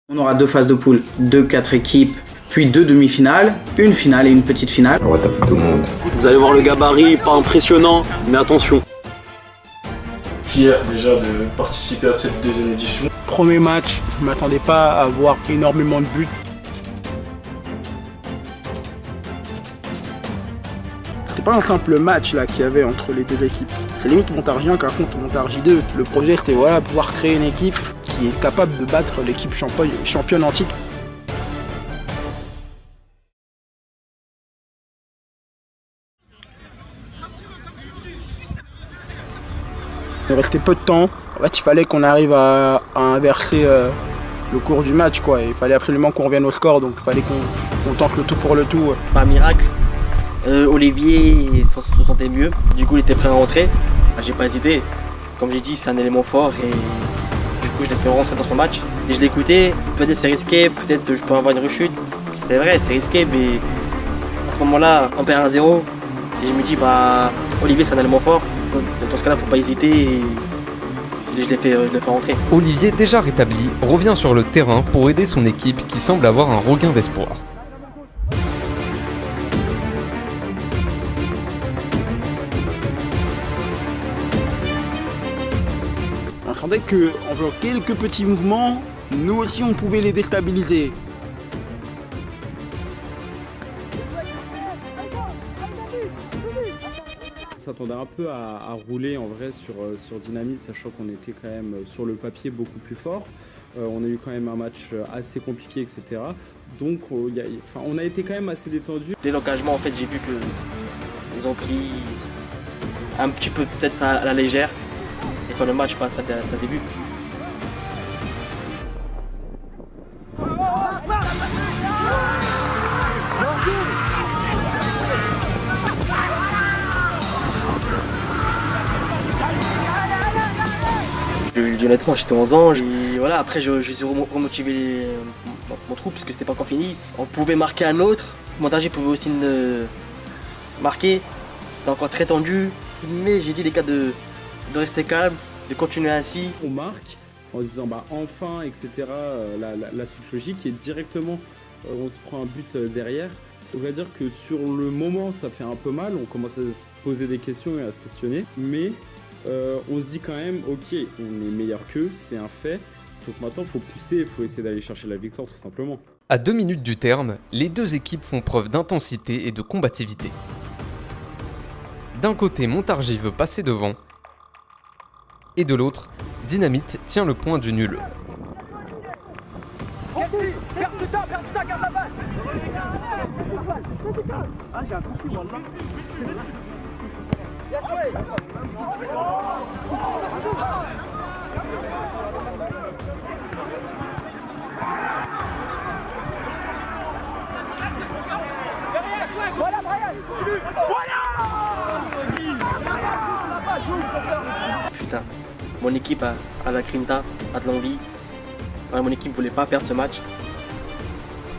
On aura 2 phases de poule, 4 équipes, puis 2 demi-finales, une finale et une petite finale. On va taper tout le monde. Vous allez voir le gabarit, pas impressionnant, mais attention. Fier déjà de participer à cette deuxième édition. Premier match, je ne m'attendais pas à avoir énormément de buts. C'était pas un simple match là qu'il y avait entre les deux équipes. C'est limite Montargien qui affronte Montargis 2. Le projet c'était voilà, pouvoir créer une équipe qui est capable de battre l'équipe championne en titre. Il restait peu de temps. En fait, il fallait qu'on arrive à inverser le cours du match, quoi. Il fallait absolument qu'on revienne au score, donc il fallait qu'on tente le tout pour le tout. Par miracle, Olivier se sentait mieux. Du coup, il était prêt à rentrer. J'ai pas hésité. Comme j'ai dit, c'est un élément fort et du coup, je l'ai fait rentrer dans son match. Et je l'ai écouté. Peut-être c'est risqué, peut-être je peux avoir une rechute. C'est vrai, c'est risqué, mais à ce moment-là, on perd 1-0. Et je me dis, bah, Olivier, c'est un élément fort. Dans ce cas-là, faut pas hésiter et je l'ai fait rentrer. Olivier, déjà rétabli, revient sur le terrain pour aider son équipe qui semble avoir un regain d'espoir. On sentait qu'en faisant quelques petits mouvements, nous aussi on pouvait les déstabiliser. On s'attendait un peu à rouler en vrai sur Dynamite, sachant qu'on était quand même sur le papier beaucoup plus fort. On a eu quand même un match assez compliqué, etc. Donc on a été quand même assez détendu. Dès l'engagement, en fait, j'ai vu qu'ils ont pris un petit peu peut-être à la légère. Et sur le match, ça s'est vu. Honnêtement, j'étais 11 ans, voilà, après je suis remotivé mon trou puisque c'était pas encore fini. On pouvait marquer un autre, Montargis pouvait aussi marquer, c'était encore très tendu, mais j'ai dit les gars de rester calme, de continuer ainsi. On marque en se disant bah enfin, etc. La suite logique et directement on se prend un but derrière. On va dire que sur le moment ça fait un peu mal, on commence à se poser des questions et à se questionner, mais on se dit quand même, ok, on est meilleur qu'eux, c'est un fait. Donc maintenant, il faut pousser, il faut essayer d'aller chercher la victoire tout simplement. À 2 minutes du terme, les deux équipes font preuve d'intensité et de combativité. D'un côté, Montargis veut passer devant, et de l'autre, Dynamite tient le point du nul. Ah, j'ai un coup de wallah. Putain, mon équipe a la grinta, a de l'envie. Mon équipe ne voulait pas perdre ce match.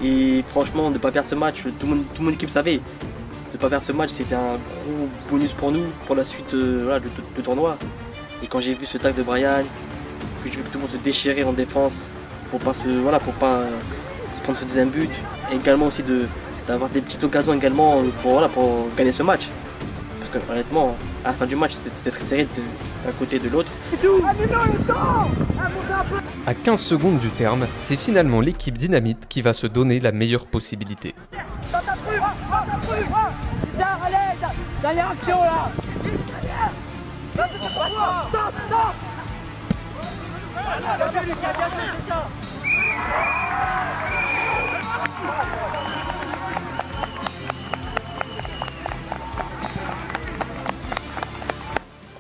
Et franchement, de ne pas perdre ce match, tout mon équipe savait. De ne pas perdre ce match, c'était un gros bonus pour nous, pour la suite du tournoi. Et quand j'ai vu ce tacle de Brian, que j'ai vu que tout le monde se déchirait en défense pour pas se prendre ce deuxième but, et également aussi d'avoir des petites occasions également pour gagner ce match. Parce que honnêtement, à la fin du match, c'était très serré d'un côté et de l'autre. À 15 secondes du terme, c'est finalement l'équipe Dynamite qui va se donner la meilleure possibilité.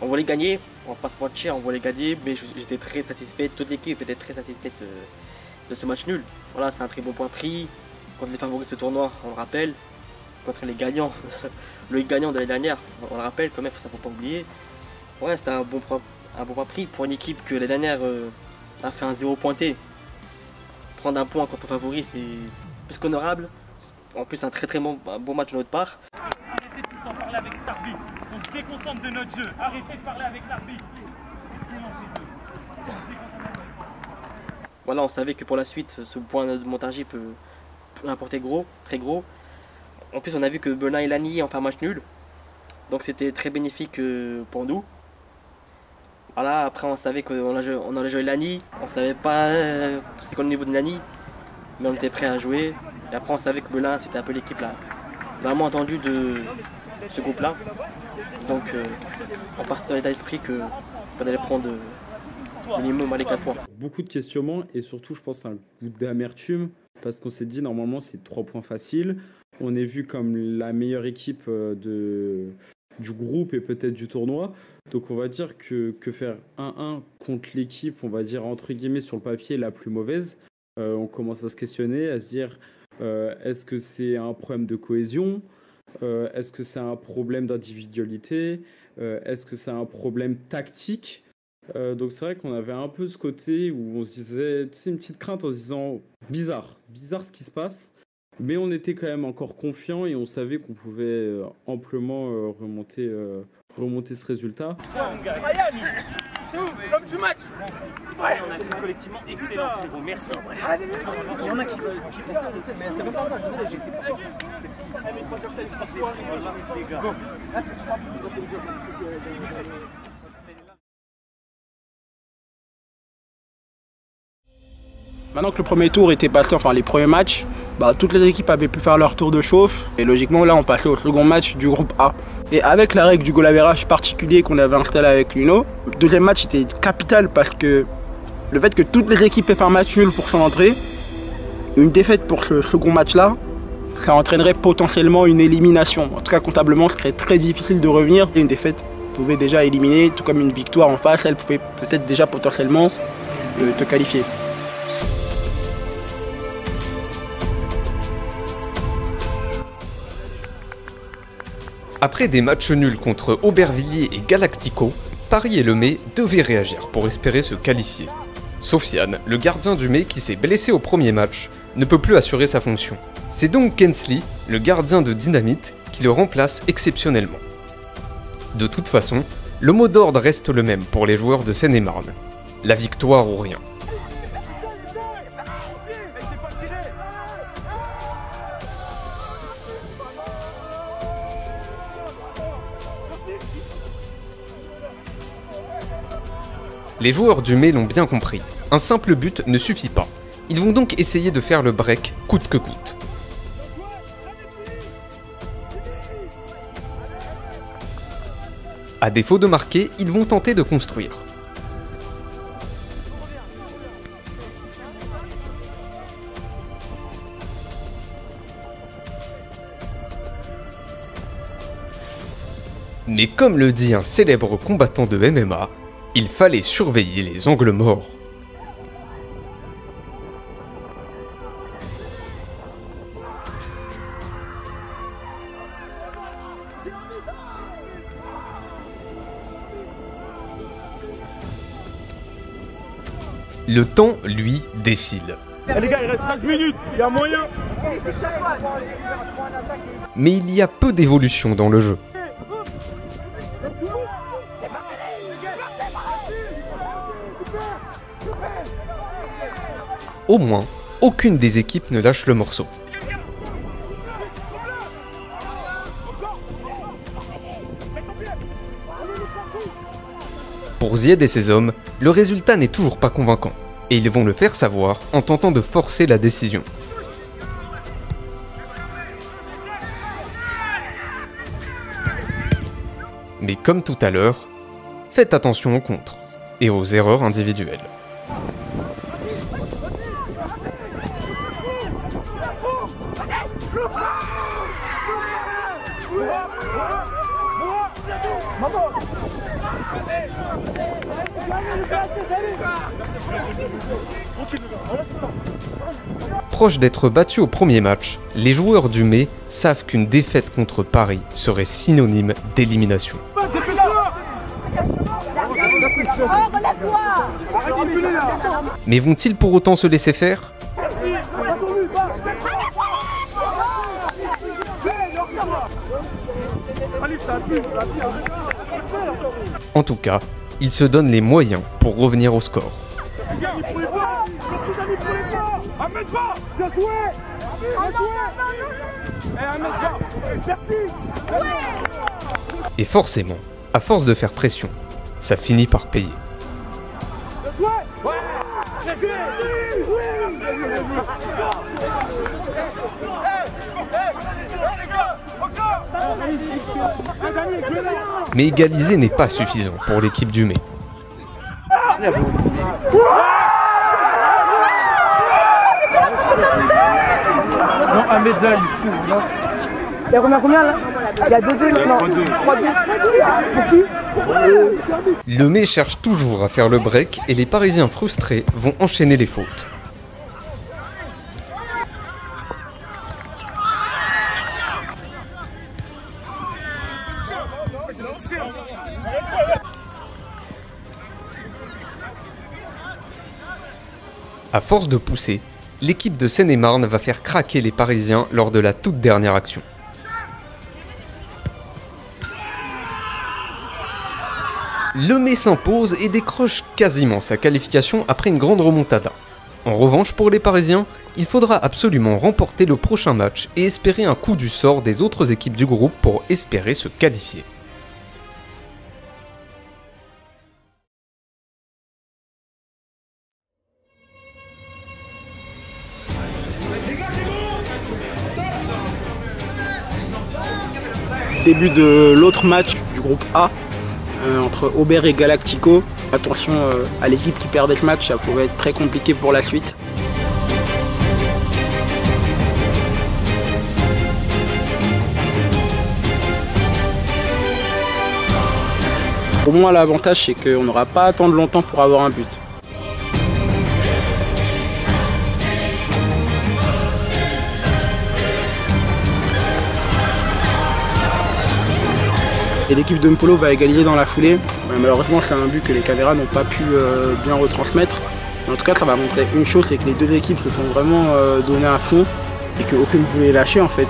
On voulait gagner, on va pas se mentir, on voulait gagner, mais j'étais très satisfait, toute l'équipe était très satisfaite de ce match nul. Voilà, c'est un très bon point pris contre les favoris de ce tournoi, on le rappelle, contre les gagnants, le gagnant de l'année dernière, on le rappelle quand même, ça faut pas oublier. Ouais, c'était un bon point pris pour une équipe que l'année dernière a fait un 0 pointé. Prendre un point contre les favoris, c'est plus qu'honorable. En plus, un très bon match de notre part. Arrêtez de tout le temps parler avec cet arbitre. On se déconcentre de notre jeu. Arrêtez de parler avec l'arbitre. voilà, on savait que pour la suite, ce point de Montargis peut importer gros, très gros. En plus, on a vu que Belin et Lagny ont fait un match nul. Donc c'était très bénéfique pour nous. Voilà, après on savait qu'on allait jouer Lagny. On savait pas c'est quoi le niveau de Lagny. Mais on était prêt à jouer. Et après on savait que Belin c'était un peu l'équipe là vraiment entendue de ce groupe là. Donc on partait dans l'état d'esprit qu'on allait prendre minimum les 4 points. Beaucoup de questionnements et surtout je pense un goût d'amertume parce qu'on s'est dit normalement c'est 3 points faciles. On est vu comme la meilleure équipe du groupe et peut-être du tournoi. Donc on va dire que faire 1-1 contre l'équipe, on va dire entre guillemets sur le papier la plus mauvaise, on commence à se questionner, à se dire est-ce que c'est un problème de cohésion, est-ce que c'est un problème d'individualité, est-ce que c'est un problème tactique. Donc c'est vrai qu'on avait un peu ce côté où on se disait, tu sais, une petite crainte en se disant bizarre ce qui se passe. Mais on était quand même encore confiant et on savait qu'on pouvait amplement remonter ce résultat. L'homme du match. Ouais. On a fait collectivement excellent, frérot. Merci. Il y en a qui pensent ça, mais c'est même pas ça. Désolé, j'ai fait peur. Maintenant que le premier tour était passé, enfin les premiers matchs, toutes les équipes avaient pu faire leur tour de chauffe. Et logiquement, là, on passait au second match du groupe A. Et avec la règle du goal average particulier qu'on avait installé avec l'UNO, le deuxième match était capital parce que le fait que toutes les équipes aient fait un match nul pour son entrée, une défaite pour ce second match-là, ça entraînerait potentiellement une élimination. En tout cas, comptablement, ce serait très difficile de revenir. Et une défaite pouvait déjà éliminer, tout comme une victoire en face, elle pouvait peut-être déjà potentiellement te qualifier. Après des matchs nuls contre Aubervilliers et Galactico, Paris et Lemay devaient réagir pour espérer se qualifier. Sofiane, le gardien du May qui s'est blessé au premier match, ne peut plus assurer sa fonction. C'est donc Kensley, le gardien de Dynamite, qui le remplace exceptionnellement. De toute façon, le mot d'ordre reste le même pour les joueurs de Seine-et-Marne. La victoire ou rien. Les joueurs du May l'ont bien compris, un simple but ne suffit pas. Ils vont donc essayer de faire le break coûte que coûte. À défaut de marquer, ils vont tenter de construire. Mais comme le dit un célèbre combattant de MMA, il fallait surveiller les angles morts. Le temps, lui, défile. Les gars, il reste 13 minutes, il y a moyen. Mais il y a peu d'évolution dans le jeu. Au moins, aucune des équipes ne lâche le morceau. Pour Zied et ses hommes, le résultat n'est toujours pas convaincant, et ils vont le faire savoir en tentant de forcer la décision. Mais comme tout à l'heure, faites attention aux contres et aux erreurs individuelles. Proches d'être battus au premier match, les joueurs du May savent qu'une défaite contre Paris serait synonyme d'élimination. Mais vont-ils pour autant se laisser faire ? En tout cas, ils se donnent les moyens pour revenir au score. Et forcément, à force de faire pression, ça finit par payer. Mais égaliser n'est pas suffisant pour l'équipe du Mai. Non, Ahmed là, il y a combien là? Il y a 2-2, non, 3-2. Pour qui? Le Mai cherche toujours à faire le break et les Parisiens frustrés vont enchaîner les fautes. À force de pousser, l'équipe de Seine-et-Marne va faire craquer les Parisiens lors de la toute dernière action. Le Mai s'impose et décroche quasiment sa qualification après une grande remontada. En revanche, pour les Parisiens, il faudra absolument remporter le prochain match et espérer un coup du sort des autres équipes du groupe pour espérer se qualifier. Début de l'autre match du groupe A entre Aubert et Galactico. Attention à l'équipe qui perdait ce match, ça pouvait être très compliqué pour la suite. Au moins l'avantage c'est qu'on n'aura pas à attendre longtemps pour avoir un but. Et l'équipe de Mpolo va égaliser dans la foulée. Malheureusement, c'est un but que les caméras n'ont pas pu bien retransmettre. Mais en tout cas, ça va montrer une chose, c'est que les deux équipes se sont vraiment données à fond et qu'aucune ne voulait lâcher en fait.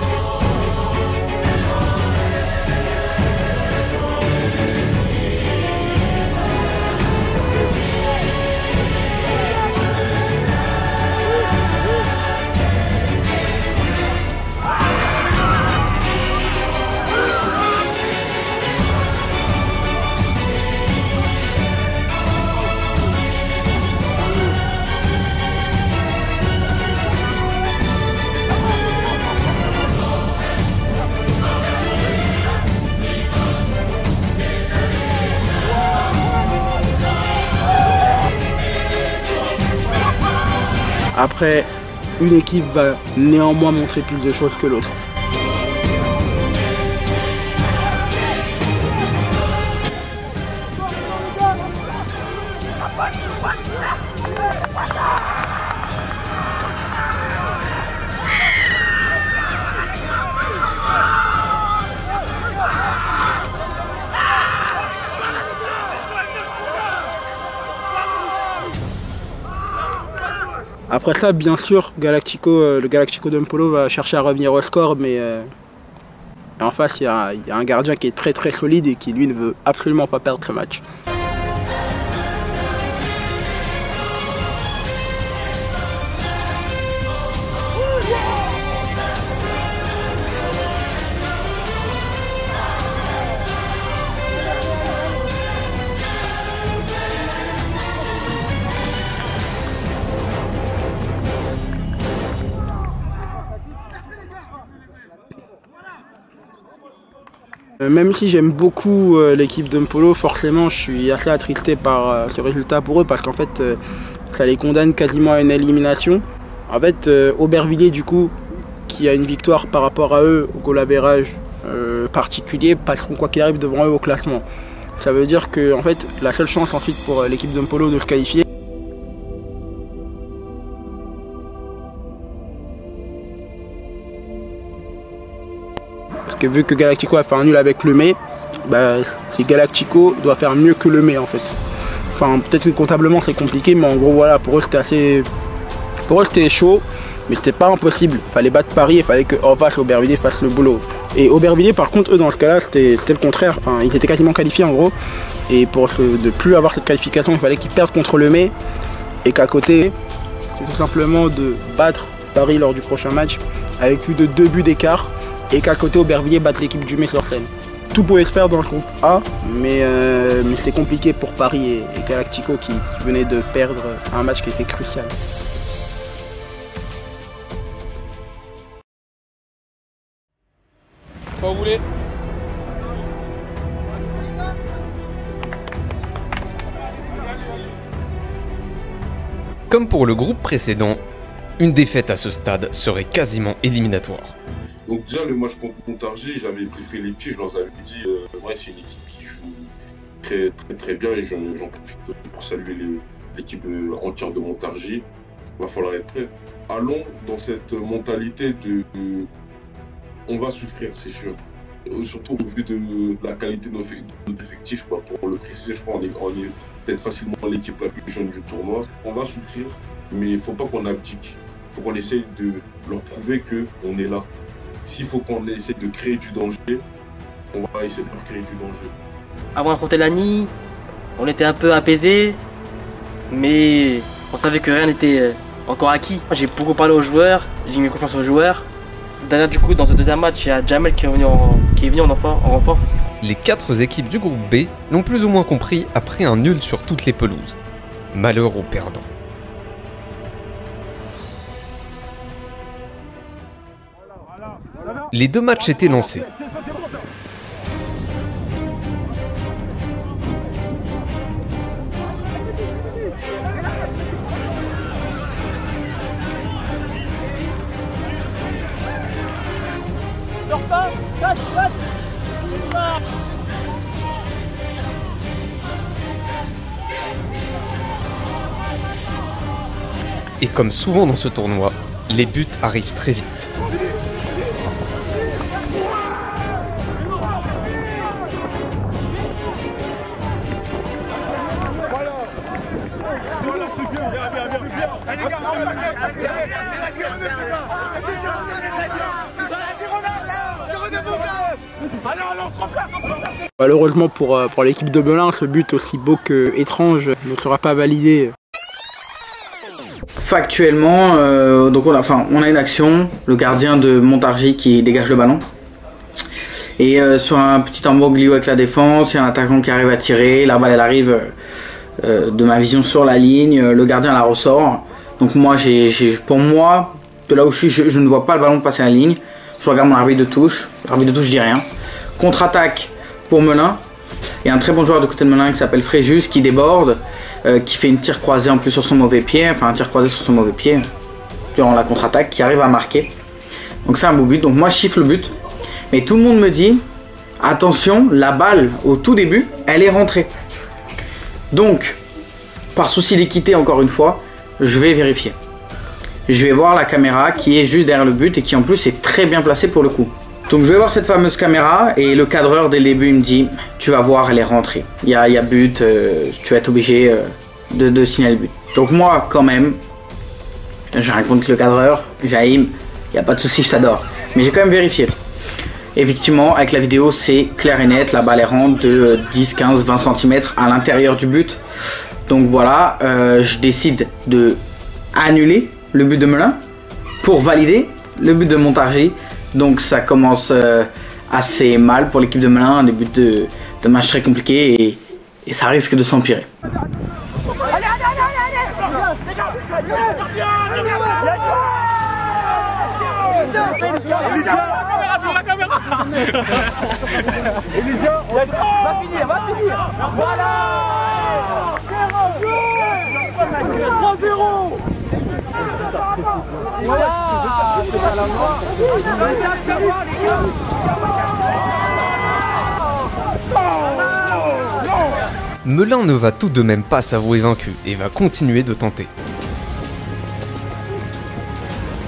Après, une équipe va néanmoins montrer plus de choses que l'autre. Après ça, bien sûr, le Galactico de Mpolo va chercher à revenir au score, mais en face, il y a un gardien qui est très très solide et qui, lui, ne veut absolument pas perdre ce match. Même si j'aime beaucoup l'équipe de Mpolo, forcément je suis assez attristé par ce résultat pour eux parce qu'en fait ça les condamne quasiment à une élimination. En fait Aubervilliers du coup qui a une victoire par rapport à eux au goal average particulier passeront quoi qu'il arrive devant eux au classement. Ça veut dire que en fait la seule chance ensuite pour l'équipe de Mpolo de se qualifier, parce que vu que Galactico a fait un nul avec le Mai, bah, Galactico doit faire mieux que le Mai en fait. Enfin peut-être que comptablement c'est compliqué, mais en gros voilà, pour eux c'était assez. Pour eux c'était chaud, mais c'était pas impossible. Il fallait battre Paris, il fallait que Aubervilliers fasse le boulot. Et Aubervilliers par contre eux dans ce cas-là c'était le contraire. Enfin ils étaient quasiment qualifiés en gros. Et pour ne plus avoir cette qualification, il fallait qu'ils perdent contre le Mai. Et qu'à côté, c'est tout simplement de battre Paris lors du prochain match avec plus de 2 buts d'écart et qu'à côté Aubervilliers batte l'équipe du Metz-Lorraine. Tout pouvait se faire dans le groupe A, mais c'était compliqué pour Paris et Galactico qui venaient de perdre un match qui était crucial. Pas où vous voulez. Comme pour le groupe précédent, une défaite à ce stade serait quasiment éliminatoire. Donc déjà le match contre Montargis, j'avais briefé les petits, je leur avais dit ouais, c'est une équipe qui joue très bien et j'en profite pour saluer l'équipe entière de Montargis. Il va falloir être prêt. Allons dans cette mentalité de on va souffrir, c'est sûr. Surtout au vu de la qualité de notre effectif, pour le préciser, je crois qu'on est peut-être facilement l'équipe la plus jeune du tournoi. On va souffrir, mais il ne faut pas qu'on abdique. Il faut qu'on essaye de leur prouver qu'on est là. S'il faut qu'on essaie de créer du danger, on va essayer de leur créer du danger. Avant d'affronter l'ANI, on était un peu apaisé, mais on savait que rien n'était encore acquis. J'ai beaucoup parlé aux joueurs, j'ai mis confiance aux joueurs. D'ailleurs, du coup, dans ce deuxième match, il y a Jamel qui est venu en renfort. Les 4 équipes du groupe B l'ont plus ou moins compris après un nul sur toutes les pelouses. Malheur aux perdants. Les 2 matchs étaient lancés. Et comme souvent dans ce tournoi, les buts arrivent très vite. Malheureusement pour l'équipe de Melun, ce but aussi beau que étrange ne sera pas validé. Factuellement, donc on a une action, le gardien de Montargis qui dégage le ballon. Et sur un petit imbroglio avec la défense, il y a un attaquant qui arrive à tirer, la balle elle arrive de ma vision sur la ligne, le gardien la ressort. Donc moi, pour moi, de là où je suis, je ne vois pas le ballon passer la ligne. Je regarde mon arbitre de touche, l'arbitre de touche dit rien. Contre-attaque pour Melun, il y a un très bon joueur de côté de Melun qui s'appelle Fréjus qui déborde. Qui fait une tire croisée en plus sur son mauvais pied, enfin un tir croisé sur son mauvais pied durant la contre-attaque, qui arrive à marquer. Donc c'est un beau but, donc moi je chiffre le but. Mais tout le monde me dit, attention, la balle au tout début, elle est rentrée. Donc, par souci d'équité encore une fois, je vais vérifier. Je vais voir la caméra qui est juste derrière le but et qui en plus est très bien placée pour le coup. Donc je vais voir cette fameuse caméra et le cadreur dès le début il me dit tu vas voir elle est rentrée, il y a but, tu vas être obligé de signaler le but. Donc moi quand même, j'ai rien contre le cadreur, Jaïm, il n'y a pas de souci, je t'adore. Mais j'ai quand même vérifié. Effectivement avec la vidéo c'est clair et net, la balle est rentre de 10, 15, 20 cm à l'intérieur du but. Donc voilà, je décide de annuler le but de Melun pour valider le but de Montargis. Donc ça commence assez mal pour l'équipe de Melun, un début de match très compliqué et ça risque de s'empirer. Elijah, va finir. Voilà. 3-0. Melun ne va tout de même pas s'avouer vaincu et va continuer de tenter.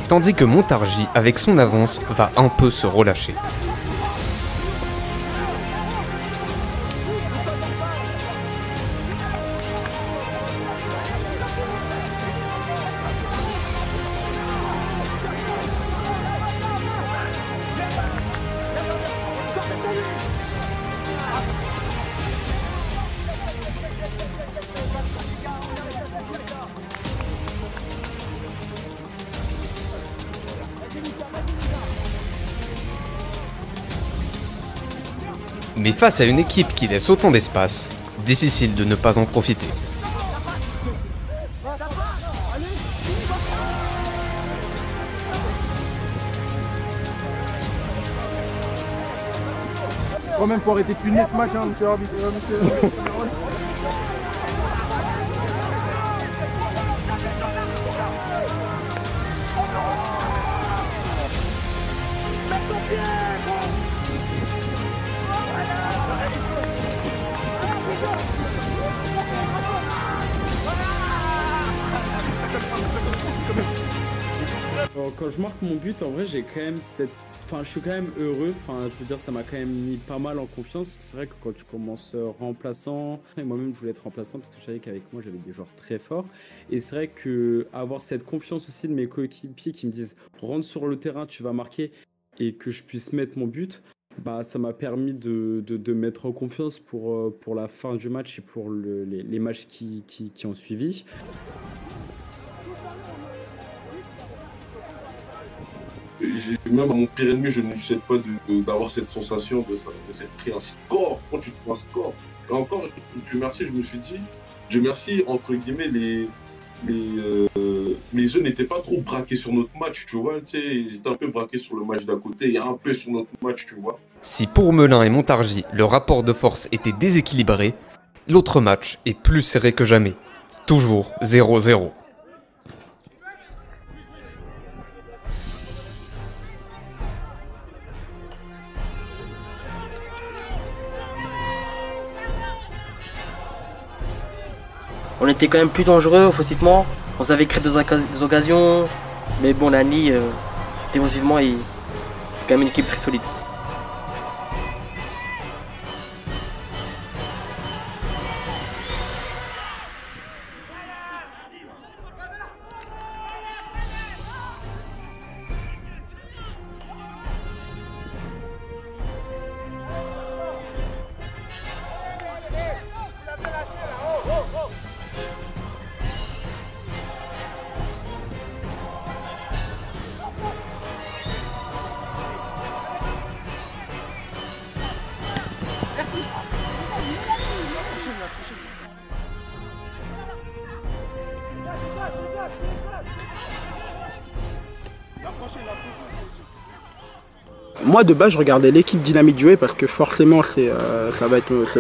Tandis que Montargis, avec son avance, va un peu se relâcher. Mais face à une équipe qui laisse autant d'espace, difficile de ne pas en profiter. Quand même, faut arrêter de filmer ce match, hein, monsieur l'arbitre. Quand je marque mon but, en vrai, j'ai quand même cette... Enfin, je suis quand même heureux. Enfin, je veux dire, ça m'a quand même mis pas mal en confiance. Parce que c'est vrai que quand tu commences remplaçant... Et moi-même, je voulais être remplaçant parce que je savais qu'avec moi, j'avais des joueurs très forts. Et c'est vrai que avoir cette confiance aussi de mes coéquipiers qui me disent « Rentre sur le terrain, tu vas marquer » et que je puisse mettre mon but, bah, ça m'a permis de me mettre en confiance pour la fin du match et pour les matchs qui ont suivi. Même à mon pire ennemi, je ne lui souhaite pas d'avoir cette sensation de s'être pris un score. Quand tu te prends un score, et encore, Dieu merci, je me suis dit, Dieu merci, entre guillemets, mes yeux n'étaient pas trop braqués sur notre match, tu vois. Tu sais, ils étaient un peu braqués sur le match d'à côté et un peu sur notre match, tu vois. Si pour Melun et Montargis, le rapport de force était déséquilibré, l'autre match est plus serré que jamais. Toujours 0-0. On était quand même plus dangereux offensivement, on savait créer des occasions, mais bon, Lagny, défensivement, est quand même une équipe très solide. Moi de base je regardais l'équipe Dynamite jouer parce que forcément c'est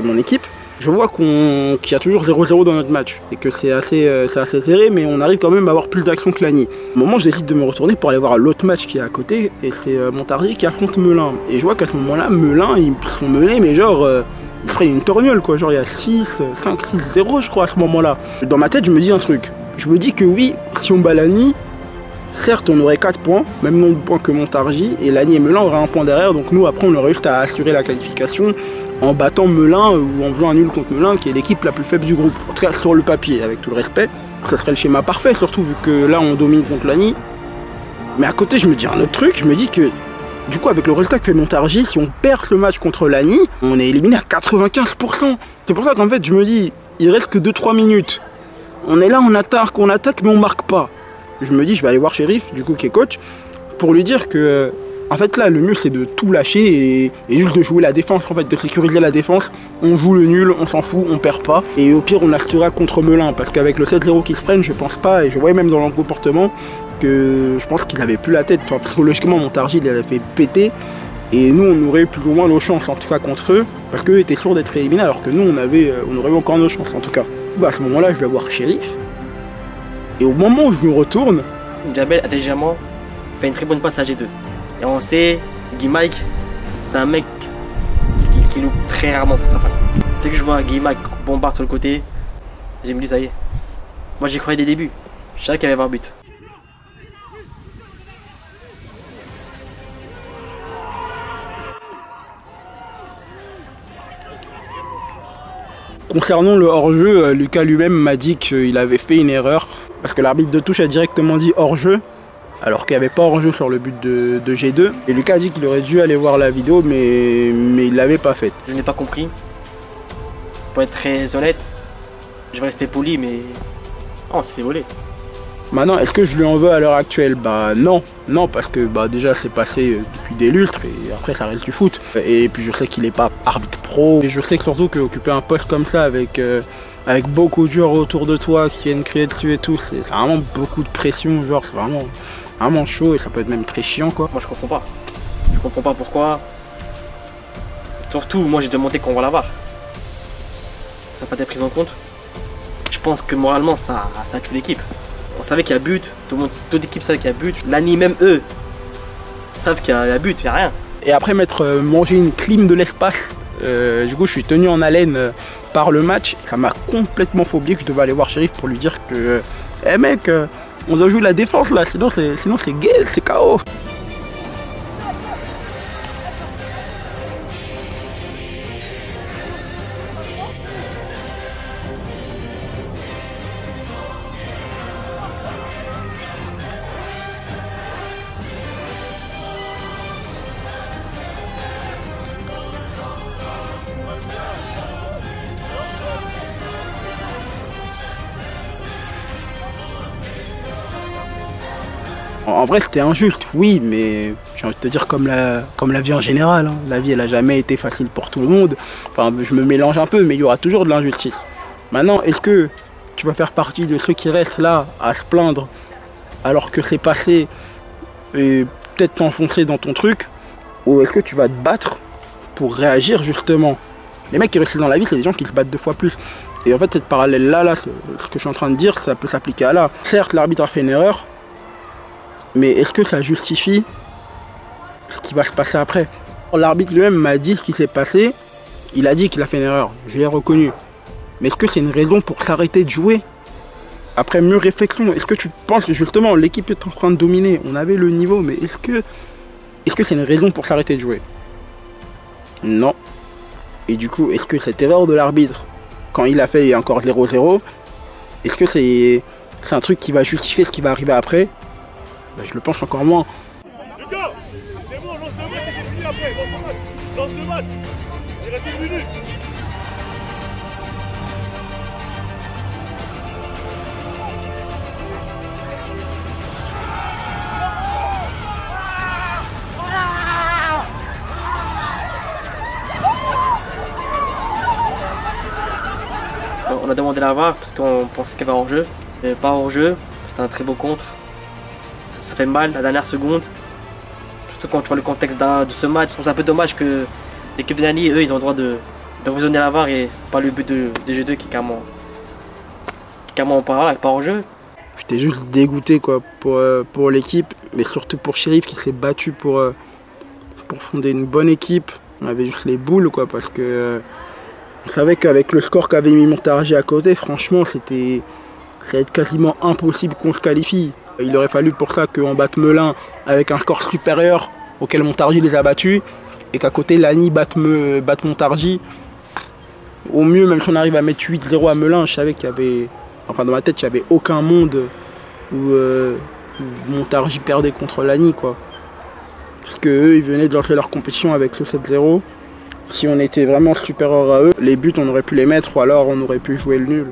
mon équipe. Je vois qu'il y a toujours 0-0 dans notre match et que c'est assez serré, mais on arrive quand même à avoir plus d'action que Lagny. Au moment où je décide de me retourner pour aller voir l'autre match qui est à côté, et c'est Montargis qui affronte Melun. Et je vois qu'à ce moment-là, Melun, ils sont menés, mais genre, ils feraient une torgnole quoi. Genre il y a 5-6-0 je crois à ce moment-là. Dans ma tête je me dis un truc. Je me dis que oui, si on bat Lagny, certes, on aurait 4 points, même nombre de points que Montargis, et Lagny et Melun auraient un point derrière, donc nous, après, on aurait juste à assurer la qualification en battant Melun ou en faisant un nul contre Melun, qui est l'équipe la plus faible du groupe. En tout cas, sur le papier, avec tout le respect, ça serait le schéma parfait, surtout vu que là, on domine contre Lagny. Mais à côté, je me dis un autre truc, je me dis que, du coup, avec le résultat que fait Montargis, si on perd ce match contre Lagny, on est éliminé à 95%. C'est pour ça qu'en fait, je me dis, il reste que 2-3 minutes. On est là, on attaque, mais on marque pas. Je me dis, je vais aller voir Shérif, du coup, qui est coach, pour lui dire que, en fait, là, le mieux, c'est de tout lâcher et juste de jouer la défense, en fait, de sécuriser la défense. On joue le nul, on s'en fout, on perd pas. Et au pire, on assurera contre Melun, parce qu'avec le 7-0 qu'ils se prennent, je pense pas, et je voyais même dans leur comportement, que je pense qu'ils avaient plus la tête. Enfin, psychologiquement, Montargis, il avait fait péter. Et nous, on aurait plus ou moins nos chances, en tout cas, contre eux, parce qu'eux étaient sûrs d'être éliminés, alors que nous, on aurait eu encore nos chances, en tout cas. Bah, à ce moment-là, je vais voir Shérif. Et au moment où je me retourne, Djabel a déjà fait une très bonne passe à G2. Et on sait, Guy Mike, c'est un mec qui loupe très rarement face à face. Dès que je vois Guy Mike bombarde sur le côté, j'ai me dit ça y est. Moi j'y croyais dès le début. Je savais qu'il y avait un but. concernant le hors-jeu, Lucas lui-même m'a dit qu'il avait fait une erreur. Parce que l'arbitre de touche a directement dit hors-jeu, alors qu'il n'y avait pas hors-jeu sur le but de G2. Et Lucas a dit qu'il aurait dû aller voir la vidéo, mais il ne l'avait pas faite. Je n'ai pas compris. Pour être très honnête, je vais rester poli, mais... Oh, on s'est fait voler. Maintenant, est-ce que je lui en veux à l'heure actuelle? Bah non, non, parce que bah déjà c'est passé depuis des lustres et après ça reste du foot. Et puis je sais qu'il n'est pas arbitre pro. Et je sais que surtout qu'occuper un poste comme ça avec beaucoup de joueurs autour de toi qui viennent crier dessus et tout, c'est vraiment beaucoup de pression, genre c'est vraiment chaud et ça peut être même très chiant quoi. Moi je comprends pas. Je comprends pas pourquoi. Surtout moi j'ai demandé qu'on va la VAR. Ça n'a pas été pris en compte. Je pense que moralement ça tue l'équipe. On savait qu'il y a but, toute l'équipe savait qu'il y a but. L'ANI, même eux, savent qu'il y a but, il n'y a rien. Et après m'être mangé une clim de l'espace, du coup je suis tenu en haleine par le match. Ça m'a complètement phobié que je devais aller voir Sheriff pour lui dire que eh mec, on doit jouer la défense là, sinon c'est gay, c'est KO. En vrai c'était injuste, oui, mais j'ai envie de te dire comme la vie en général, hein. La vie elle a jamais été facile pour tout le monde. Enfin je me mélange un peu, mais il y aura toujours de l'injustice. Maintenant, est-ce que tu vas faire partie de ceux qui restent là à se plaindre alors que c'est passé et peut-être t'enfoncer dans ton truc, ou est-ce que tu vas te battre pour réagir justement? Les mecs qui restent dans la vie, c'est des gens qui se battent 2 fois plus. Et en fait cette parallèle là, ce que je suis en train de dire, ça peut s'appliquer à là. Certes l'arbitre a fait une erreur, mais est-ce que ça justifie ce qui va se passer après? L'arbitre lui-même m'a dit ce qui s'est passé, il a dit qu'il a fait une erreur, je l'ai reconnu. Mais est-ce que c'est une raison pour s'arrêter de jouer? Après mûre réflexion, est-ce que tu penses que justement l'équipe est en train de dominer, on avait le niveau, mais est-ce que c'est une raison pour s'arrêter de jouer? Non. Et du coup, est-ce que cette erreur de l'arbitre, quand il a fait encore 0-0, est-ce que c'est un truc qui va justifier ce qui va arriver après? Ben, je le pense encore moins. Les gars, c'est bon, lance le match et c'est fini après. Lance le match. Il reste 1 minute. On a demandé la VAR parce qu'on pensait qu'elle va hors jeu. Et pas hors jeu, c'était un très beau contre. Ça fait mal la dernière seconde. Surtout quand tu vois le contexte de ce match. Je trouve ça un peu dommage que l'équipe de Nani, eux, ils ont le droit de visionner la VAR et pas le but de G2 qui est carrément pas hors jeu. J'étais juste dégoûté quoi pour l'équipe, mais surtout pour Sheriff qui s'est battu pour fonder une bonne équipe. On avait juste les boules quoi, parce que on savait qu'avec le score qu'avait mis Montargis à côté, franchement ça va être quasiment impossible qu'on se qualifie. Il aurait fallu pour ça qu'on batte Melun avec un score supérieur auquel Montargis les a battus, et qu'à côté l'ANI batte Montargis. Au mieux, même si on arrive à mettre 8-0 à Melun, je savais qu'il y avait, enfin dans ma tête, il n'y avait aucun monde où Montargis perdait contre l'ANI quoi. Parce qu'eux, ils venaient de lancer leur compétition avec ce 7-0. Si on était vraiment supérieur à eux, les buts on aurait pu les mettre ou alors on aurait pu jouer le nul.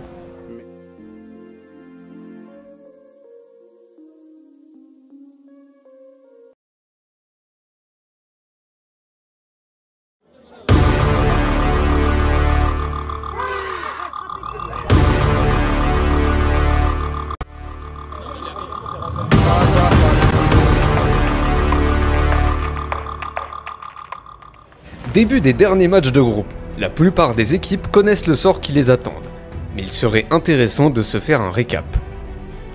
Début des derniers matchs de groupe, la plupart des équipes connaissent le sort qui les attend, mais il serait intéressant de se faire un récap.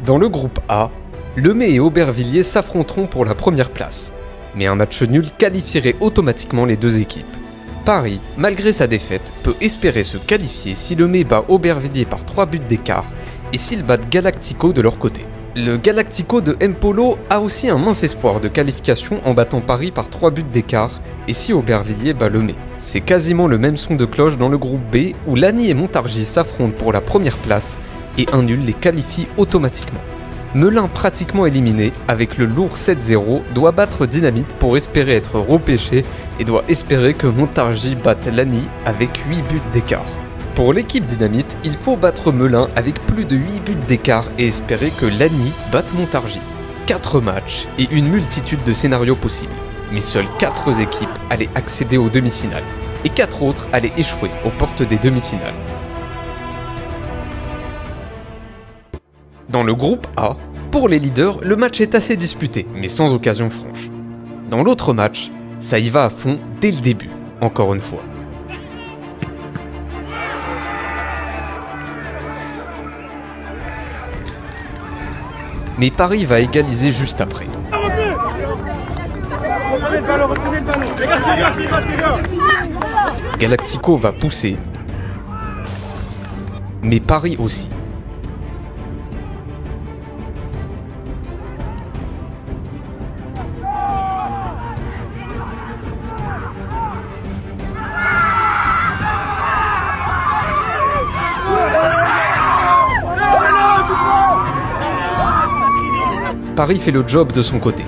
Dans le groupe A, Lemay et Aubervilliers s'affronteront pour la première place, mais un match nul qualifierait automatiquement les 2 équipes. Paris, malgré sa défaite, peut espérer se qualifier si Lemay bat Aubervilliers par 3 buts d'écart et s'ils battent Galactico de leur côté. Le Galactico de Mpolo a aussi un mince espoir de qualification en battant Paris par 3 buts d'écart, et si Aubervilliers bat Lemay. C'est quasiment le même son de cloche dans le groupe B où Lagny et Montargis s'affrontent pour la première place, et un nul les qualifie automatiquement. Melun, pratiquement éliminé, avec le lourd 7-0, doit battre Dynamite pour espérer être repêché et doit espérer que Montargis batte Lagny avec 8 buts d'écart. Pour l'équipe Dynamite, il faut battre Melun avec plus de 8 buts d'écart et espérer que Lagny batte Montargis. 4 matchs et une multitude de scénarios possibles. Mais seules 4 équipes allaient accéder aux demi-finales. Et 4 autres allaient échouer aux portes des demi-finales. Dans le groupe A, pour les leaders, le match est assez disputé, mais sans occasion franche. Dans l'autre match, ça y va à fond dès le début, encore une fois. Mais Paris va égaliser juste après. Galactico va pousser, mais Paris aussi. Paris fait le job de son côté.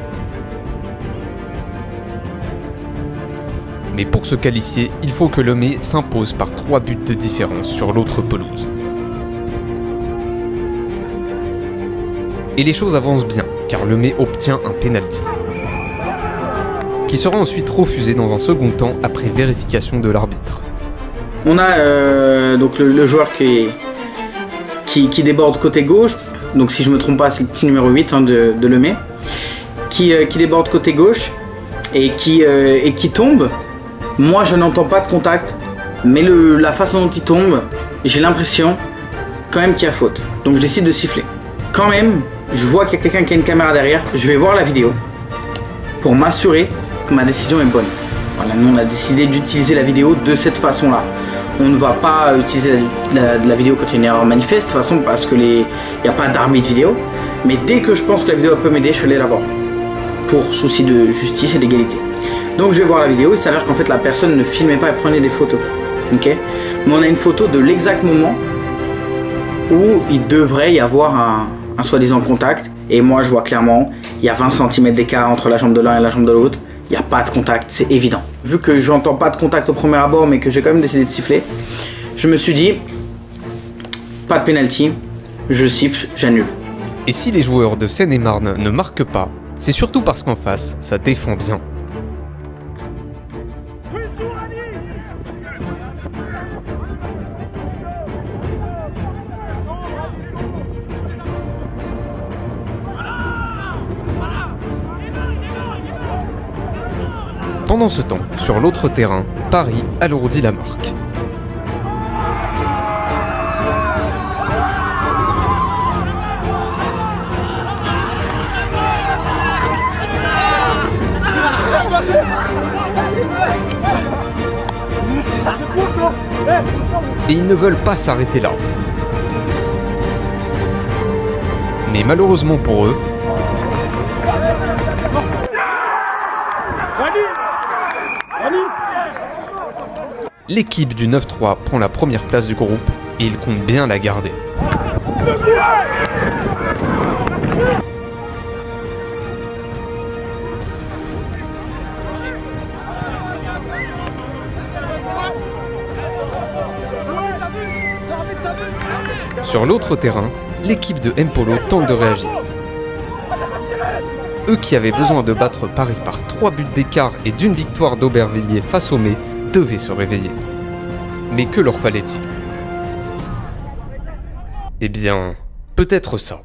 Mais pour se qualifier, il faut que Lemay s'impose par 3 buts de différence sur l'autre pelouse. Et les choses avancent bien, car Lemay obtient un penalty, qui sera ensuite refusé dans un second temps après vérification de l'arbitre. On a donc le joueur qui déborde côté gauche, donc si je me trompe pas c'est le petit numéro 8 hein, de Lemay, qui déborde côté gauche et qui tombe. Moi je n'entends pas de contact, mais la façon dont il tombe, j'ai l'impression quand même qu'il y a faute. Donc je décide de siffler. Quand même, je vois qu'il y a quelqu'un qui a une caméra derrière, je vais voir la vidéo pour m'assurer que ma décision est bonne. Voilà, nous on a décidé d'utiliser la vidéo de cette façon-là. On ne va pas utiliser la vidéo quand il y a une erreur manifeste, de toute façon parce que il n'y a pas d'arbitre vidéo. Mais dès que je pense que la vidéo peut m'aider, je vais aller la voir. Pour souci de justice et d'égalité. Donc je vais voir la vidéo, il s'avère qu'en fait la personne ne filmait pas et prenait des photos. Ok. Mais on a une photo de l'exact moment où il devrait y avoir un soi-disant contact. Et moi je vois clairement, il y a 20 cm d'écart entre la jambe de l'un et la jambe de l'autre. Il n'y a pas de contact, c'est évident. Vu que j'entends pas de contact au premier abord, mais que j'ai quand même décidé de siffler, je me suis dit, pas de penalty, je siffle, j'annule. Et si les joueurs de Seine-et-Marne ne marquent pas, c'est surtout parce qu'en face, ça défend bien. Pendant ce temps, sur l'autre terrain, Paris alourdit la marque. Et ils ne veulent pas s'arrêter là. Mais malheureusement pour eux, l'équipe du 9-3 prend la première place du groupe et il compte bien la garder. Sur l'autre terrain, l'équipe de Mpolo tente de réagir. Eux qui avaient besoin de battre Paris par 3 buts d'écart et d'une victoire d'Aubervilliers face au Mai devaient se réveiller. Mais que leur fallait-il? Eh bien, peut-être ça.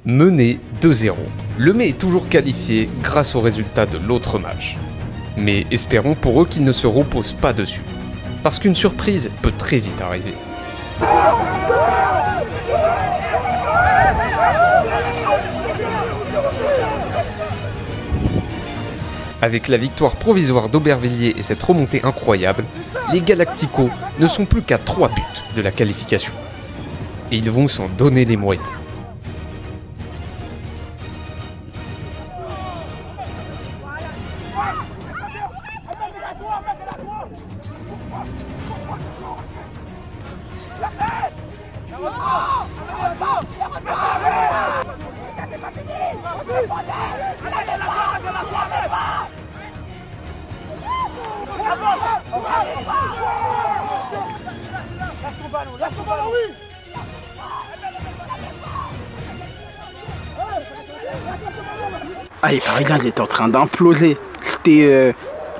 Mené 2-0, Lemay est toujours qualifié grâce au résultat de l'autre match. Mais espérons pour eux qu'ils ne se reposent pas dessus, parce qu'une surprise peut très vite arriver. Avec la victoire provisoire d'Aubervilliers et cette remontée incroyable, les Galacticos ne sont plus qu'à 3 buts de la qualification. et ils vont s'en donner les moyens. Ah, les Parisiens, ils étaient en train d'imploser. C'était...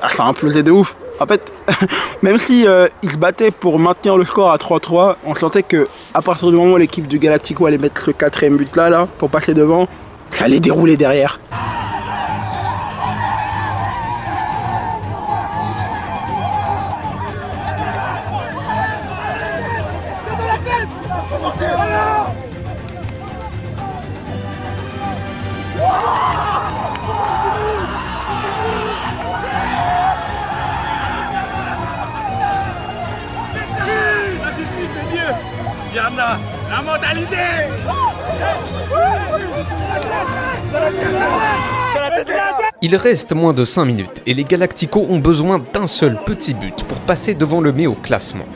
ça a implosé de ouf. En fait, même si ils se battaient pour maintenir le score à 3-3, on sentait que à partir du moment où l'équipe du Galactico allait mettre ce 4ème but là, pour passer devant, ça allait dérouler derrière. La mentalité. Il reste moins de 5 minutes et les Galacticos ont besoin d'un seul petit but pour passer devant le Lemay au classement.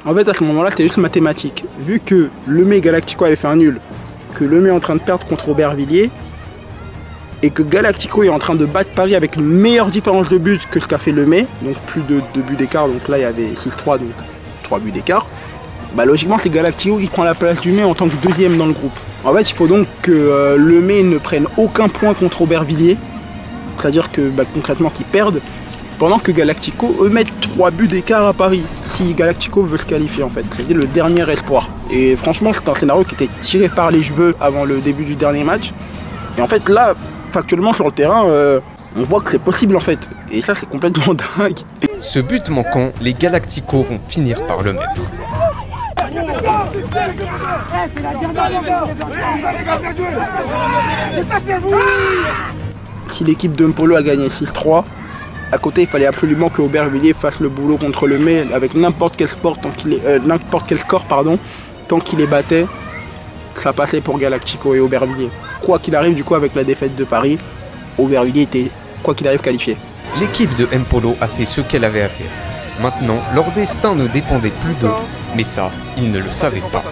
En fait, à ce moment-là, c'était juste mathématique. Vu que le Lemay et Galactico avaient fait un nul, que le Lemay est en train de perdre contre Aubervilliers, et que Galactico est en train de battre Paris avec une meilleure différence de but que ce qu'a fait le Lemay, donc plus de 2 buts d'écart, donc là il y avait 6-3, donc 3 buts d'écart, bah logiquement c'est Galactico qui prend la place du Lemay en tant que deuxième dans le groupe. En fait il faut donc que le Lemay ne prenne aucun point contre Aubervilliers, c'est-à-dire que concrètement qu'ils perdent, pendant que Galactico eux mettent 3 buts d'écart à Paris, si Galactico veut se qualifier en fait, c'est le dernier espoir. Et franchement c'est un scénario qui était tiré par les cheveux avant le début du dernier match, et en fait là, factuellement sur le terrain, on voit que c'est possible en fait. Et ça c'est complètement dingue. Ce but manquant, les Galacticos vont finir par le mettre. Si l'équipe de Mpolo a gagné 6-3, à côté il fallait absolument que Aubervilliers fasse le boulot contre le Lemay avec n'importe quel score tant qu'il les battait. Ça passait pour Galactico et Aubervilliers. Quoi qu'il arrive du coup avec la défaite de Paris, Aubervilliers était quoi qu'il arrive qualifié. L'équipe de Mpolo a fait ce qu'elle avait à faire. Maintenant, leur destin ne dépendait plus d'eux, mais ça, ils ne le savaient pas.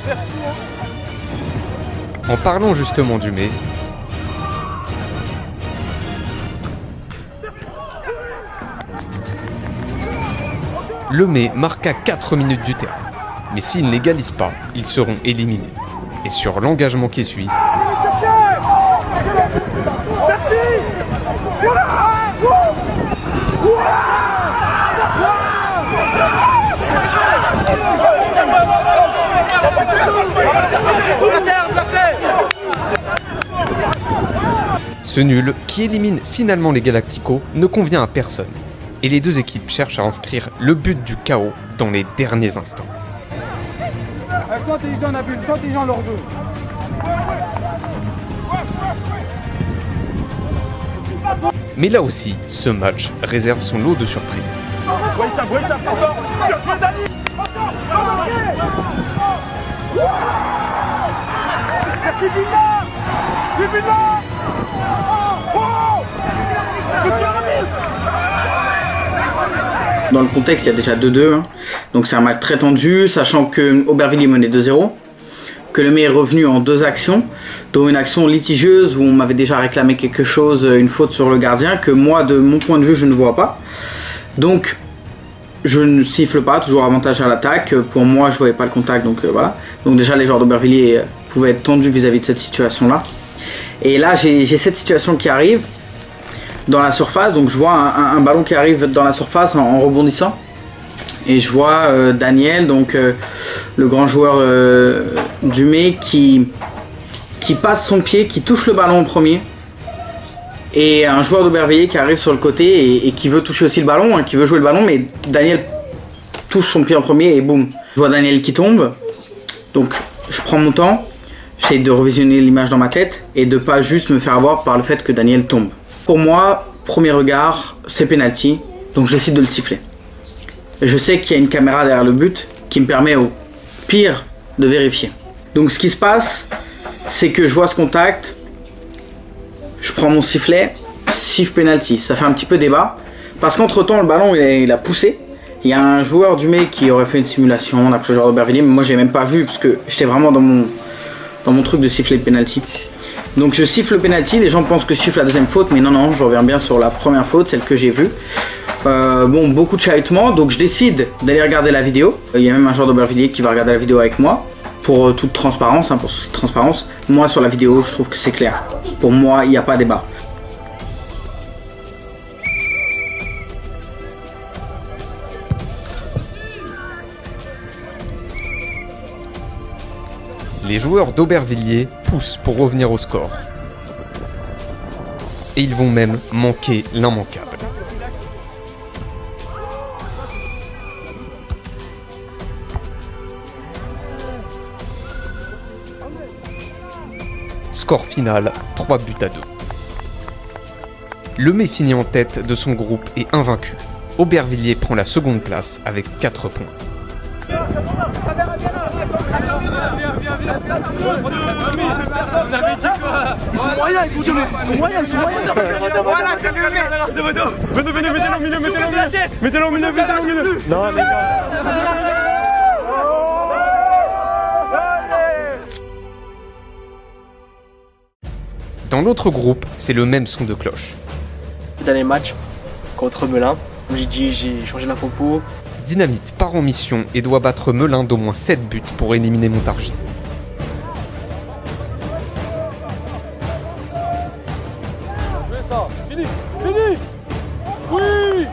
En parlant justement du Lemay, le Lemay marqua 4 minutes du terrain. Mais s'ils n'égalisent pas, ils seront éliminés. Et sur l'engagement qui suit, ce nul, qui élimine finalement les Galacticos, ne convient à personne. Et les deux équipes cherchent à inscrire le but du chaos dans les derniers instants. Sois intelligent Nabil, sois intelligent leur jeu. Mais là aussi, ce match réserve son lot de surprises. Dans le contexte, il y a déjà 2-2, hein. Donc c'est un match très tendu, sachant que Aubervilliers menait 2-0, que le Lemay est revenu en 2 actions, dont une action litigieuse où on m'avait déjà réclamé quelque chose, une faute sur le gardien, que moi, de mon point de vue, je ne vois pas. Donc, je ne siffle pas, toujours avantage à l'attaque. Pour moi, je ne voyais pas le contact, donc voilà. Donc déjà, les joueurs d'Aubervilliers pouvaient être tendus vis-à-vis de cette situation-là. Et là, j'ai cette situation qui arrive dans la surface, donc je vois un ballon qui arrive dans la surface en rebondissant. Et je vois Daniel, donc le grand joueur du Lemay, qui passe son pied, qui touche le ballon en premier. Et un joueur d'Aubervilliers qui arrive sur le côté et qui veut toucher aussi le ballon, hein, qui veut jouer le ballon, mais Daniel touche son pied en premier et boum. Je vois Daniel qui tombe, donc je prends mon temps, j'essaie de revisionner l'image dans ma tête et de pas juste me faire avoir par le fait que Daniel tombe. Pour moi, premier regard, c'est penalty, donc je décide de le siffler. je sais qu'il y a une caméra derrière le but qui me permet au pire de vérifier. Donc ce qui se passe, c'est que je vois ce contact, je prends mon sifflet, siffle penalty. Ça fait un petit peu débat, parce qu'entre temps le ballon il a poussé. Il y a un joueur du mec qui aurait fait une simulation d'après le joueur d'Aubervilliers, mais moi j'ai même pas vu parce que j'étais vraiment dans mon truc de siffler le penalty. Donc je siffle le penalty, les gens pensent que je siffle la deuxième faute, mais non, je reviens bien sur la première faute, celle que j'ai vue. Bon, beaucoup de chahutements, donc je décide d'aller regarder la vidéo. Il y a même un joueur d'Aubervilliers qui va regarder la vidéo avec moi, pour toute transparence, pour toute transparence. Moi sur la vidéo, je trouve que c'est clair. Pour moi, il n'y a pas débat. Les joueurs d'Aubervilliers poussent pour revenir au score. Et ils vont même manquer l'immanquable. Score final, 3 buts à 2. Le Mets finit en tête de son groupe et invaincu. Aubervilliers prend la seconde place avec 4 points. Ils sont moyens, ils sont moyens. Voilà, c'est mieux. Mettez-le au milieu. Non, les gars. Dans l'autre groupe, c'est le même son de cloche. Le dernier match contre Melun, comme j'ai dit, j'ai changé la compo. Dynamite part en mission et doit battre Melun d'au moins 7 buts pour éliminer Montargis. Fini. Oui.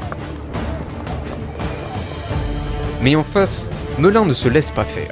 Mais en face, Melun ne se laisse pas faire.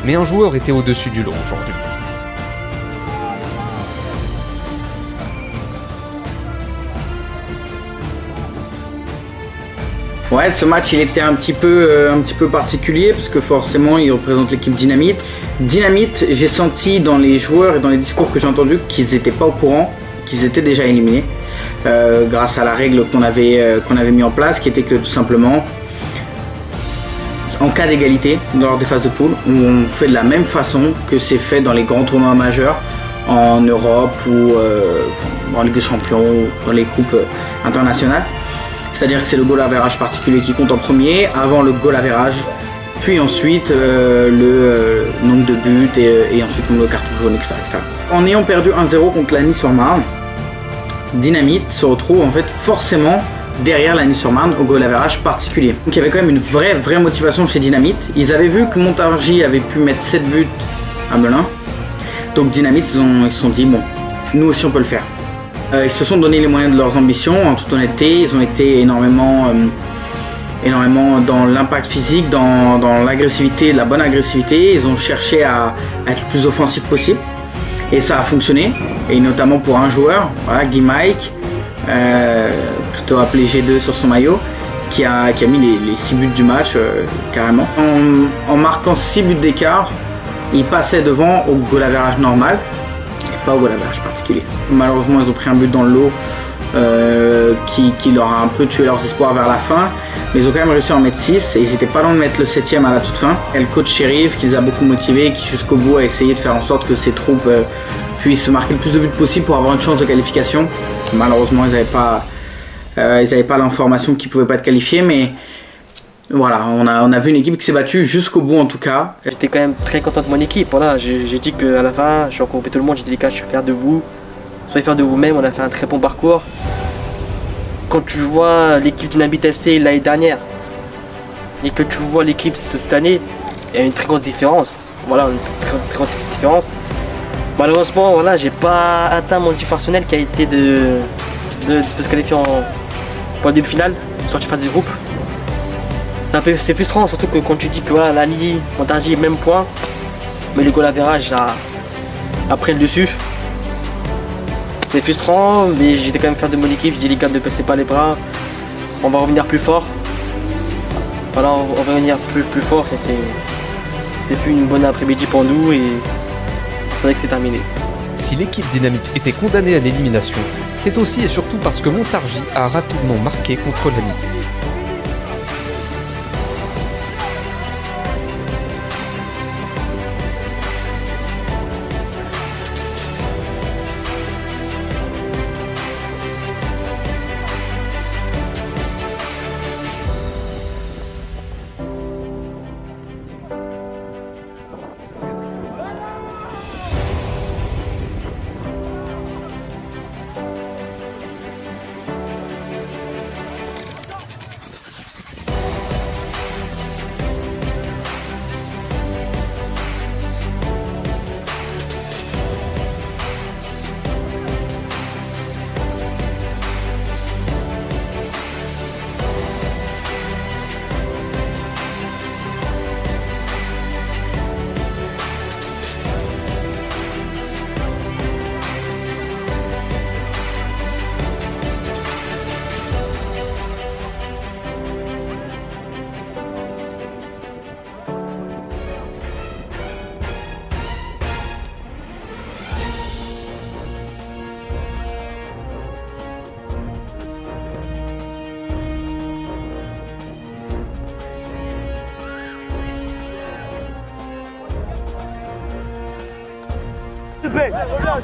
Mais un joueur était au-dessus du lot aujourd'hui. Ouais, ce match il était un petit peu particulier parce que forcément il représente l'équipe Dynamite. Dynamite, j'ai senti dans les joueurs et dans les discours que j'ai entendus qu'ils n'étaient pas au courant, qu'ils étaient déjà éliminés grâce à la règle qu'on avait mis en place, qui était que tout simplement, en cas d'égalité lors des phases de poule, on fait de la même façon que c'est fait dans les grands tournois majeurs en Europe ou en Ligue des Champions ou dans les coupes internationales. C'est-à-dire que c'est le goal average particulier qui compte en premier, avant le goal average, puis ensuite le nombre de buts et ensuite le nombre de cartons jaunes, etc., etc. En ayant perdu 1-0 contre la Nice-sur-Marne, Dynamite se retrouve en fait forcément derrière la Nice-sur-Marne au goal average particulier. Donc il y avait quand même une vraie motivation chez Dynamite. Ils avaient vu que Montargis avait pu mettre 7 buts à Melun. Donc Dynamite, ils se sont dit, bon, nous aussi on peut le faire. Ils se sont donné les moyens de leurs ambitions, en toute honnêteté. Ils ont été énormément dans l'impact physique, dans l'agressivité, la bonne agressivité. Ils ont cherché à être le plus offensif possible. Et ça a fonctionné. Et notamment pour un joueur, voilà, Guy Mike, plutôt appelé G2 sur son maillot, qui a mis les 6 buts du match carrément. En marquant 6 buts d'écart, il passait devant au goal average normal et pas au goal average particulier. Malheureusement, ils ont pris un but dans le lot qui leur a un peu tué leurs espoirs vers la fin, mais ils ont quand même réussi à en mettre 6 et ils étaient pas loin de mettre le 7ème à la toute fin. Et le coach Sheriff qui les a beaucoup motivés, qui jusqu'au bout a essayé de faire en sorte que ces troupes puissent marquer le plus de buts possible pour avoir une chance de qualification. Malheureusement, ils n'avaient pas l'information qu'ils ne pouvaient pas être qualifiés, mais voilà, on a vu une équipe qui s'est battue jusqu'au bout en tout cas. J'étais quand même très content de mon équipe. Voilà, j'ai dit qu'à la fin, je suis encore tout le monde, j'ai dit les gars, je suis fier de vous. Soyez fiers de vous-même, on a fait un très bon parcours. Quand tu vois l'équipe Dynamite FC l'année dernière et que tu vois l'équipe de cette année, il y a une très grande différence. Voilà, une très grande différence. Malheureusement, voilà, j'ai pas atteint mon objectif personnel qui a été de se qualifier pour le début final, sortir phase du groupe. C'est frustrant, surtout que quand tu dis que voilà, Lani, Montargis, même point, mais le goal average a pris le dessus. C'est frustrant, mais j'étais quand même fier de mon équipe. Je dis les gars, ne baissez pas les bras, on va revenir plus fort. Voilà, on va revenir plus fort et c'est fait une bonne après-midi pour nous et c'est vrai que c'est terminé. Si l'équipe Dynamite était condamnée à l'élimination, c'est aussi et surtout parce que Montargis a rapidement marqué contre Lani.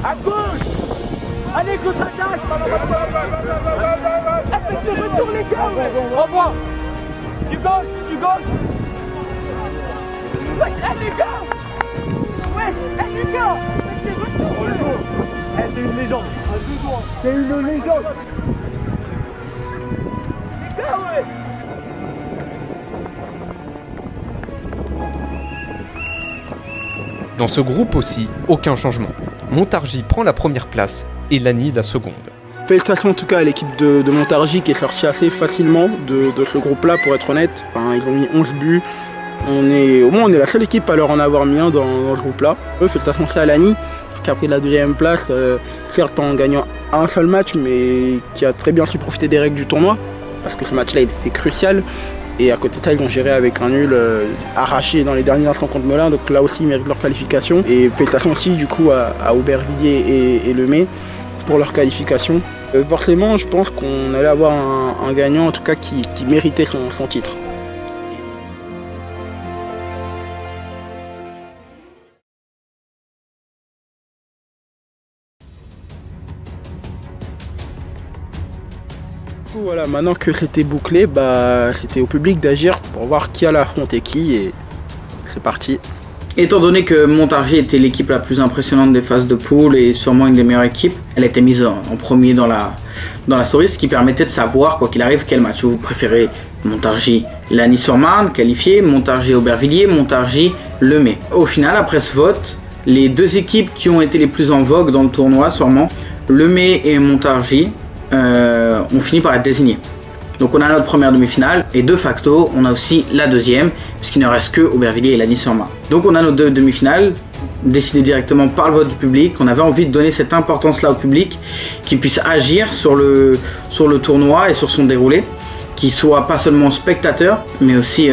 À gauche. Allez, contre-attaque. Faites le retour, les gars. Revois. Du gauche. Wesh, les gars. Les gars. Faites le retour. T'es une légende. T'es une légende. Les gars, wesh. Dans ce groupe aussi, aucun changement. Montargis prend la première place et Lani la seconde. Félicitations en tout cas à l'équipe de Montargis qui est sortie assez facilement de ce groupe-là, pour être honnête. Enfin, ils ont mis 11 buts. Au moins, on est la seule équipe à leur en avoir mis un dans ce groupe-là. Félicitations à Lani qui a pris la deuxième place, certes en gagnant un seul match, mais qui a très bien su profiter des règles du tournoi. Parce que ce match-là était crucial. Et à côté de ça, ils ont géré avec un nul arraché dans les derniers instants contre Melun. Donc là aussi, ils méritent leur qualification. Et félicitations aussi du coup à Aubervilliers et Lemay pour leur qualification. Forcément, je pense qu'on allait avoir un gagnant en tout cas qui méritait son titre. Voilà, maintenant que c'était bouclé, c'était au public d'agir pour voir qui allait affronter qui et c'est parti. Étant donné que Montargis était l'équipe la plus impressionnante des phases de poule et sûrement une des meilleures équipes, elle était mise en premier dans la story, ce qui permettait de savoir, quoi qu'il arrive, quel match vous préférez. Montargis Lagny-sur-Marne, qualifié, Montargis Aubervilliers, Montargis Lemay. Au final, après ce vote, les deux équipes qui ont été les plus en vogue dans le tournoi, sûrement, Lemay et Montargis, ont fini par être désignés. Donc on a notre première demi-finale et de facto on a aussi la deuxième puisqu'il ne reste que Aubervilliers et Lagny-sur-Marne. Donc on a nos deux demi-finales décidées directement par le vote du public. On avait envie de donner cette importance là au public, qui puisse agir sur le tournoi et sur son déroulé, qui soit pas seulement spectateur mais aussi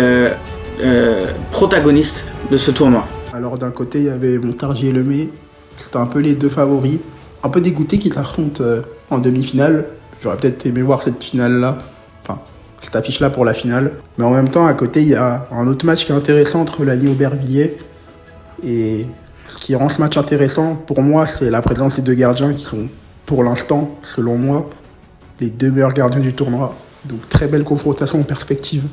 protagoniste de ce tournoi. Alors d'un côté il y avait Montargis et Lemay, c'était un peu les deux favoris, un peu dégoûté qu'ils s'affrontent en demi-finale. J'aurais peut-être aimé voir cette finale-là, enfin cette affiche-là pour la finale. Mais en même temps, à côté, il y a un autre match qui est intéressant entre Lagny et Aubervilliers. Et ce qui rend ce match intéressant, pour moi, c'est la présence des deux gardiens qui sont, pour l'instant, selon moi, les deux meilleurs gardiens du tournoi. Donc très belle confrontation en perspective.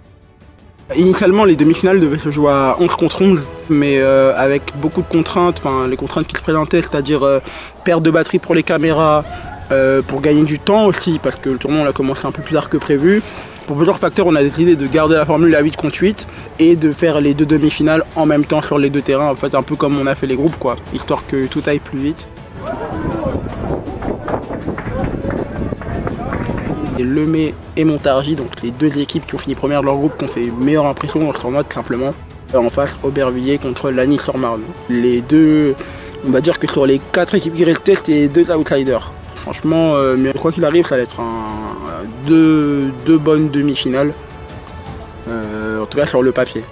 Initialement, les demi-finales devaient se jouer à 11 contre 11, mais avec beaucoup de contraintes, enfin les contraintes qui se présentaient, c'est-à-dire perte de batterie pour les caméras, pour gagner du temps aussi, parce que le tournoi on a commencé un peu plus tard que prévu. Pour plusieurs facteurs, on a décidé de garder la formule à 8 contre 8. et de faire les 2 demi-finales en même temps sur les 2 terrains, en fait un peu comme on a fait les groupes quoi, histoire que tout aille plus vite. Et Lemay et Montargis, donc les 2 équipes qui ont fini première de leur groupe, qui ont fait meilleure impression dans ce tournoi tout simplement. En face, Aubervilliers contre Lagny-sur-Marne. Les 2, on va dire que sur les 4 équipes qui restaient, c'était les 2 outsiders. Franchement, mais quoi qu'il arrive, ça va être deux bonnes demi-finales. En tout cas sur le papier.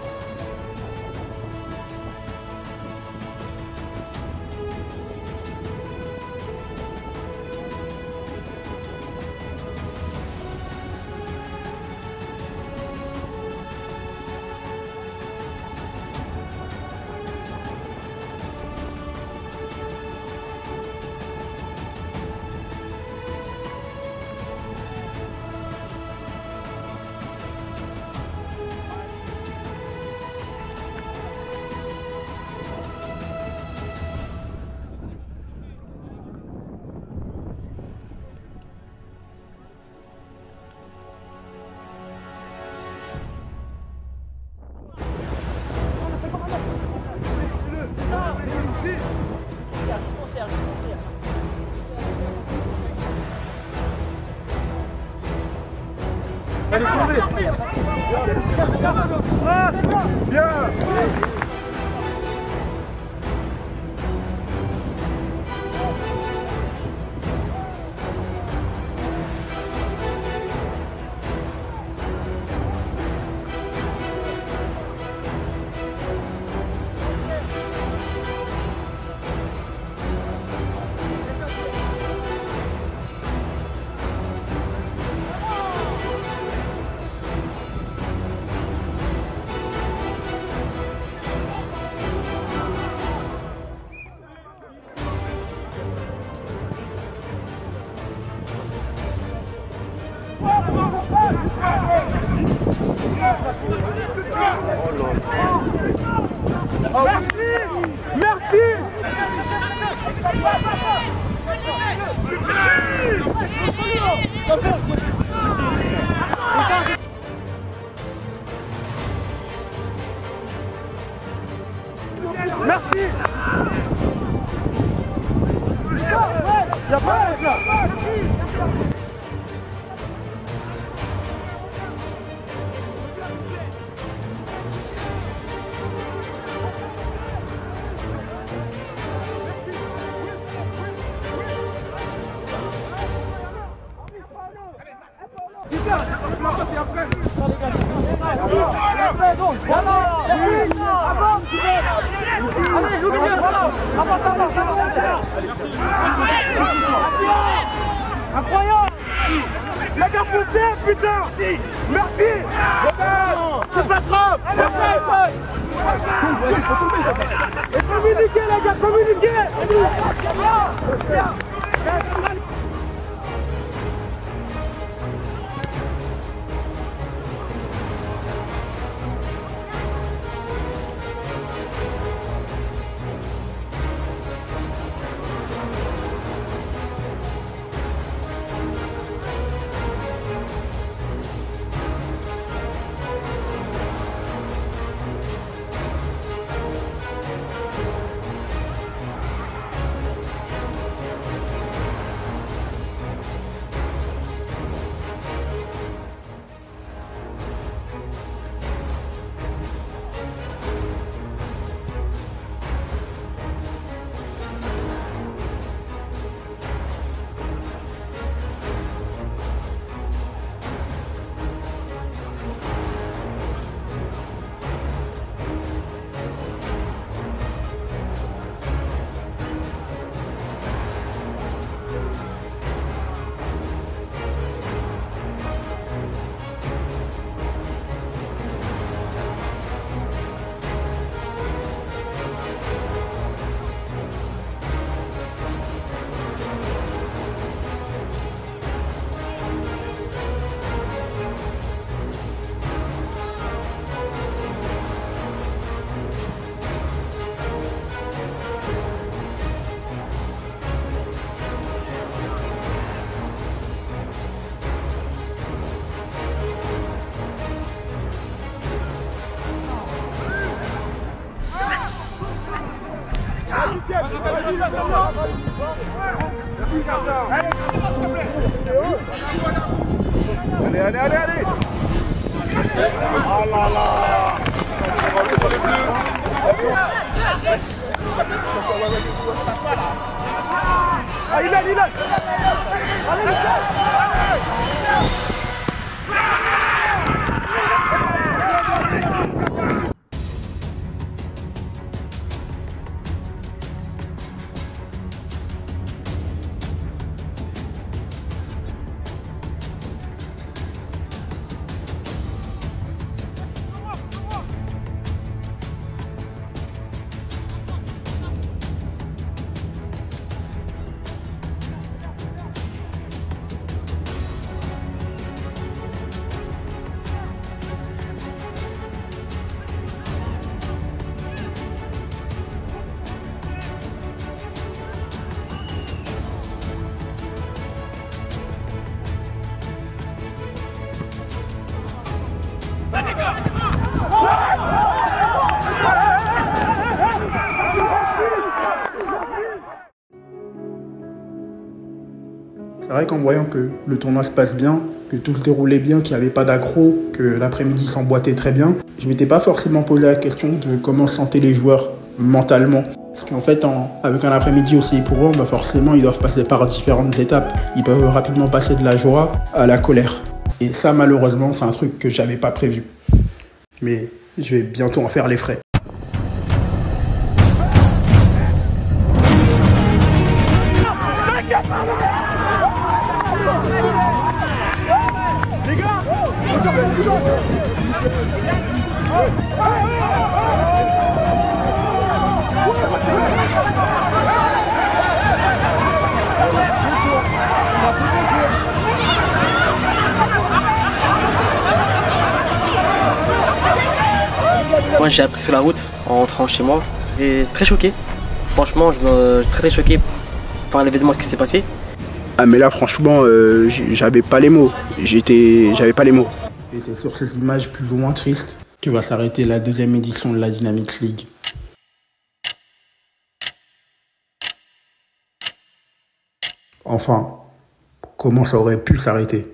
Allez, tournez. Bien. Merci. Y'a pas là. Allez, joue bien, voilà. Avance. Incroyable. La gare foncière, putain. Merci. C'est pas grave. Il faut tomber, ça. Et communiquez, les gars, communiquez. Allez, allez, allez, allez. Oh là là. Ah, il a. Allez, C'est vrai qu'en voyant que le tournoi se passe bien, que tout se déroulait bien, qu'il n'y avait pas d'accro, que l'après-midi s'emboîtait très bien, je m'étais pas forcément posé la question de comment se sentaient les joueurs mentalement. Parce qu'en fait, avec un après-midi aussi pour eux, forcément, ils doivent passer par différentes étapes. Ils peuvent rapidement passer de la joie à la colère. Et ça, malheureusement, c'est un truc que j'avais pas prévu. Mais je vais bientôt en faire les frais. les gars. Moi j'ai appris sur la route en rentrant chez moi et très choqué. Franchement, je me très choqué par l'événement, ce qui s'est passé. Ah mais là franchement, j'avais pas les mots. J'avais pas les mots. Et c'est sur ces images plus ou moins tristes que va s'arrêter la deuxième édition de la Dynamix League. Enfin, comment ça aurait pu s'arrêter ?